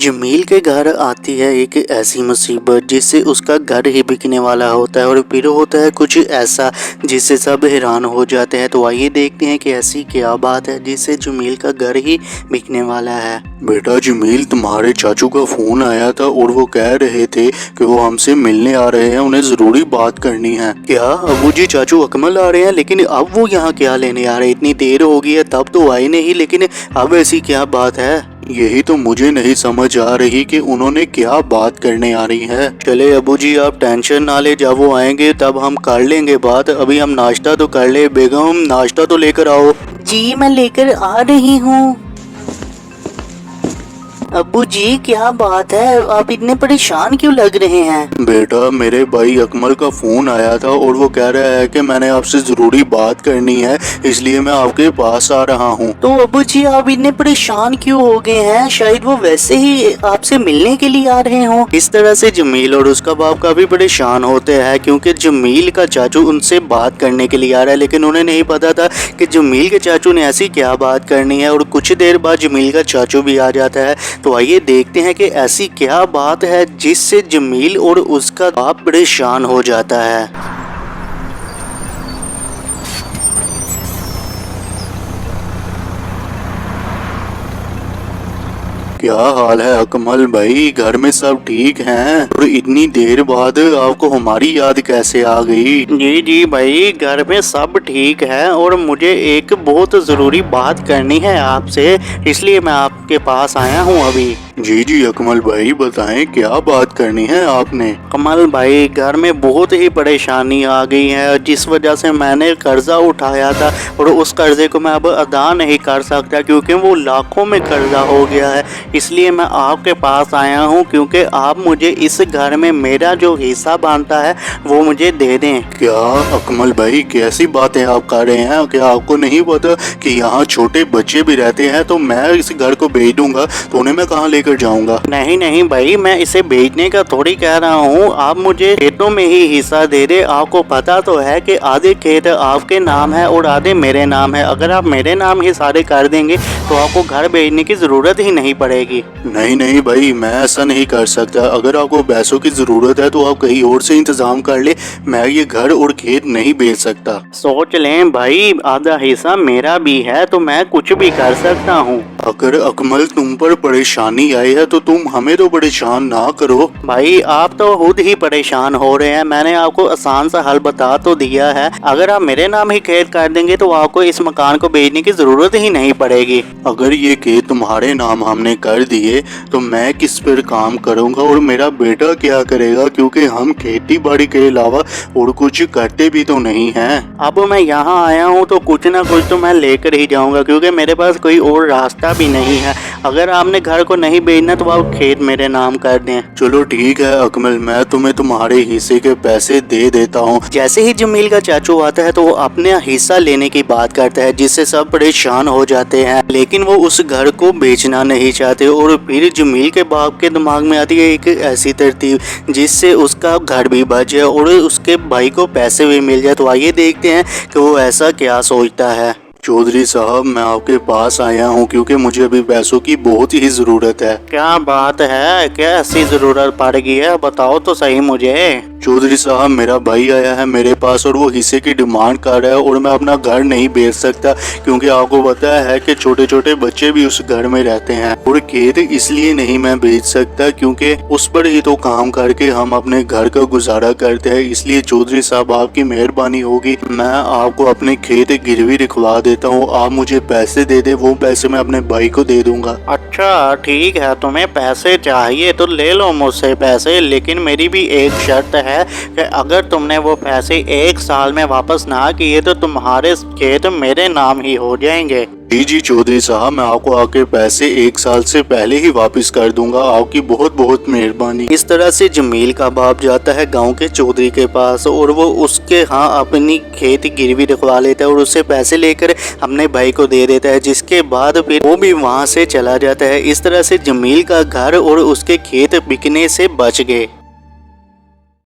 जमील के घर आती है एक ऐसी मुसीबत जिससे उसका घर ही बिकने वाला होता है और फिर होता है कुछ ऐसा जिससे सब हैरान हो जाते हैं। तो आइए देखते हैं कि ऐसी क्या बात है जिससे जमील का घर ही बिकने वाला है। बेटा जमील, तुम्हारे चाचू का फोन आया था और वो कह रहे थे कि वो हमसे मिलने आ रहे हैं, उन्हें जरूरी बात करनी है। क्या अबू जी चाचू अकमल आ रहे हैं? लेकिन अब वो यहाँ क्या लेने आ रहे हैं? इतनी देर हो गई है तब तो आए नहीं, लेकिन अब ऐसी क्या बात है? यही तो मुझे नहीं समझ आ रही कि उन्होंने क्या बात करने आ रही है। चले अबू जी आप टेंशन ना ले, जब वो आएंगे तब हम कर लेंगे बात। अभी हम नाश्ता तो कर ले। बेगम नाश्ता तो लेकर आओ। जी मैं लेकर आ रही हूँ। अब्बू जी क्या बात है, आप इतने परेशान क्यों लग रहे हैं? बेटा मेरे भाई अकमल का फोन आया था और वो कह रहा है कि मैंने आपसे जरूरी बात करनी है, इसलिए मैं आपके पास आ रहा हूँ। तो अब्बू जी आप इतने परेशान क्यों हो गए हैं? शायद वो वैसे ही आपसे मिलने के लिए आ रहे हों। इस तरह से जमील और उसका बाप काफी परेशान होते हैं क्योंकि जमील का चाचू उनसे बात करने के लिए आ रहा है, लेकिन उन्हें नहीं पता था कि जमील के चाचू ने ऐसी क्या बात करनी है। और कुछ देर बाद जमील का चाचू भी आ जाता है। तो आइए देखते हैं कि ऐसी क्या बात है जिससे जमील और उसका बाप परेशान हो जाता है। क्या हाल है अकमल भाई, घर में सब ठीक हैं? और इतनी देर बाद आपको हमारी याद कैसे आ गई? जी भाई घर में सब ठीक है और मुझे एक बहुत ज़रूरी बात करनी है आपसे, इसलिए मैं आपके पास आया हूँ अभी। जी अकमल भाई बताएं क्या बात करनी है आपने? कमल भाई घर में बहुत ही परेशानी आ गई है, जिस वजह से मैंने कर्जा उठाया था और उस कर्जे को मैं अब अदा नहीं कर सकता क्योंकि वो लाखों में कर्जा हो गया है। इसलिए मैं आपके पास आया हूँ क्योंकि आप मुझे इस घर में मेरा जो हिस्सा बनता है वो मुझे दे दें। क्या अकमल भाई कैसी बातें आप कर रहे हैं? क्या आपको नहीं पता कि यहाँ छोटे बच्चे भी रहते हैं? तो मैं इस घर को बेच दूंगा तो उन्हें मैं कहाँ लेकर जाऊंगा? नहीं भाई मैं इसे बेचने का थोड़ी कह रहा हूँ, आप मुझे खेतों में ही हिस्सा दे दे। आपको पता तो है कि आधे खेत आपके नाम है और आधे मेरे नाम है। अगर आप मेरे नाम ही सारे कर देंगे तो आपको घर बेचने की जरूरत ही नहीं पड़ेगी। नहीं भाई मैं ऐसा नहीं कर सकता। अगर आपको पैसों की जरूरत है तो आप कहीं और से इंतजाम कर ले, मैं ये घर और खेत नहीं बेच सकता। सोच लें भाई, आधा हिस्सा मेरा भी है तो मैं कुछ भी कर सकता हूँ। अगर अकमल तुम पर परेशानी आई है तो तुम हमें तो परेशान ना करो। भाई आप तो खुद ही परेशान हो रहे हैं, मैंने आपको आसान सा हल बता तो दिया है। अगर आप मेरे नाम ही खेत कर देंगे तो आपको इस मकान को बेचने की जरूरत ही नहीं पड़ेगी। अगर ये खेत तुम्हारे नाम हमने कर दिए तो मैं किस पर काम करूंगा और मेरा बेटा क्या करेगा? क्योंकि हम खेती बाड़ी के अलावा और कुछ करते भी तो नहीं हैं। अब मैं यहाँ आया हूँ तो कुछ ना कुछ तो मैं लेकर ही जाऊंगा क्योंकि मेरे पास कोई और रास्ता भी नहीं है। अगर आपने घर को नहीं बेचना तो आप खेत मेरे नाम कर दें। चलो ठीक है अकमल, मैं तुम्हें तुम्हारे हिस्से के पैसे दे देता हूँ। जैसे ही जमील का चाचू आता है तो वो अपने हिस्सा लेने की बात करता है, जिससे सब परेशान हो जाते हैं। लेकिन वो उस घर को बेचना नहीं चाहते और फिर जमील के बाप के दिमाग में आती है एक ऐसी तरतीब जिससे उसका घर भी बच जाए और उसके भाई को पैसे भी मिल जाए। तो आइए देखते हैं कि वो ऐसा क्या सोचता है। चौधरी साहब मैं आपके पास आया हूँ क्योंकि मुझे अभी पैसों की बहुत ही जरूरत है। क्या बात है, क्या ऐसी जरूरत पड़ गई है? बताओ तो सही मुझे। चौधरी साहब मेरा भाई आया है मेरे पास और वो हिस्से की डिमांड कर रहा है और मैं अपना घर नहीं बेच सकता क्योंकि आपको पता है कि छोटे छोटे बच्चे भी उस घर में रहते हैं। और खेत इसलिए नहीं मैं बेच सकता क्योंकि उस पर ही तो काम करके हम अपने घर का गुजारा करते हैं। इसलिए चौधरी साहब आपकी मेहरबानी होगी, मैं आपको अपने खेत गिरवी रखवा देता हूँ, आप मुझे पैसे दे दे, वो पैसे मैं अपने भाई को दे दूंगा। अच्छा ठीक है, तुम्हें पैसे चाहिए तो ले लो मुझसे पैसे, लेकिन मेरी भी एक शर्त है कि अगर तुमने वो पैसे 1 साल में वापस ना किए तो तुम्हारे खेत मेरे नाम ही हो जाएंगे। जी चौधरी साहब मैं आपको आके पैसे 1 साल से पहले ही वापस कर दूंगा, आपकी बहुत बहुत मेहरबानी। इस तरह से जमील का बाप जाता है गांव के चौधरी के पास और वो उसके अपनी खेत गिरवी रखवा लेता है और उससे पैसे लेकर अपने भाई को दे देता है, जिसके बाद फिर वो भी वहां से चला जाता है। इस तरह से जमील का घर और उसके खेत बिकने से बच गए।